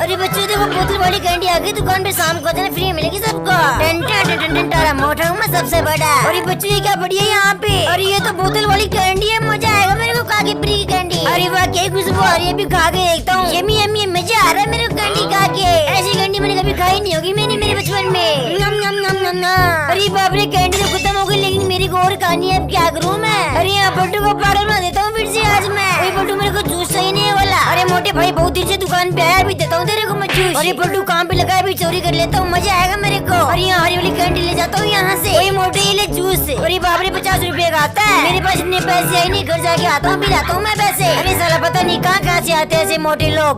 अरे बच्चों देखो बोतल वाली कैंडी आ गई दुकान पे, शाम को देना फ्री मिलेगी सबको। मोटा हूँ मैं सबसे बड़ा। अरे बच्चों ये क्या बढ़िया है यहाँ पे। अरे ये तो बोतल वाली कैंडी है, मजा आएगा मेरे को खा के फ्री की कैंडी। अरे वाह क्या खुशबू आ रही है, अभी खा के देखता हूँ। यम्मी यम्मी मजा आ रहा है मेरे को कैंडी खा के। ऐसी कैंडी मैंने कभी खाई नहीं होगी मैंने मेरे बचपन में। नम नम नम नम नम। अरे बाप रे कैंडी तो खत्म हो गई, लेकिन मेरी को और खानी है, अब क्या करूँ मैं। अरे यहाँ बट्टू को पागल बना देता हूँ फिर से आज मैं। अरे बट्टू मेरे को जूस सही नहीं है वाला। अरे मोटे भाई बहुत देर से दुकान पे आया, अभी देता हूँ तेरे को मैं जूस। अरे बट्टू काम पे लगा है, अभी चोरी कर लेता हूँ, मजा आएगा मेरे को। और यहाँ हरी वाली कैंडी ले जाता हूँ यहाँ से। वही मोटे ये ले जूस। अरे बाप रे 50 रुपए का आता है, मेरे पास इतने पैसे है नहीं, घर जाके आता हूँ, भी लाता हूँ मैं पैसे। अरे साला पता नहीं कहाँ से आते हैं ऐसे मोटे लोग।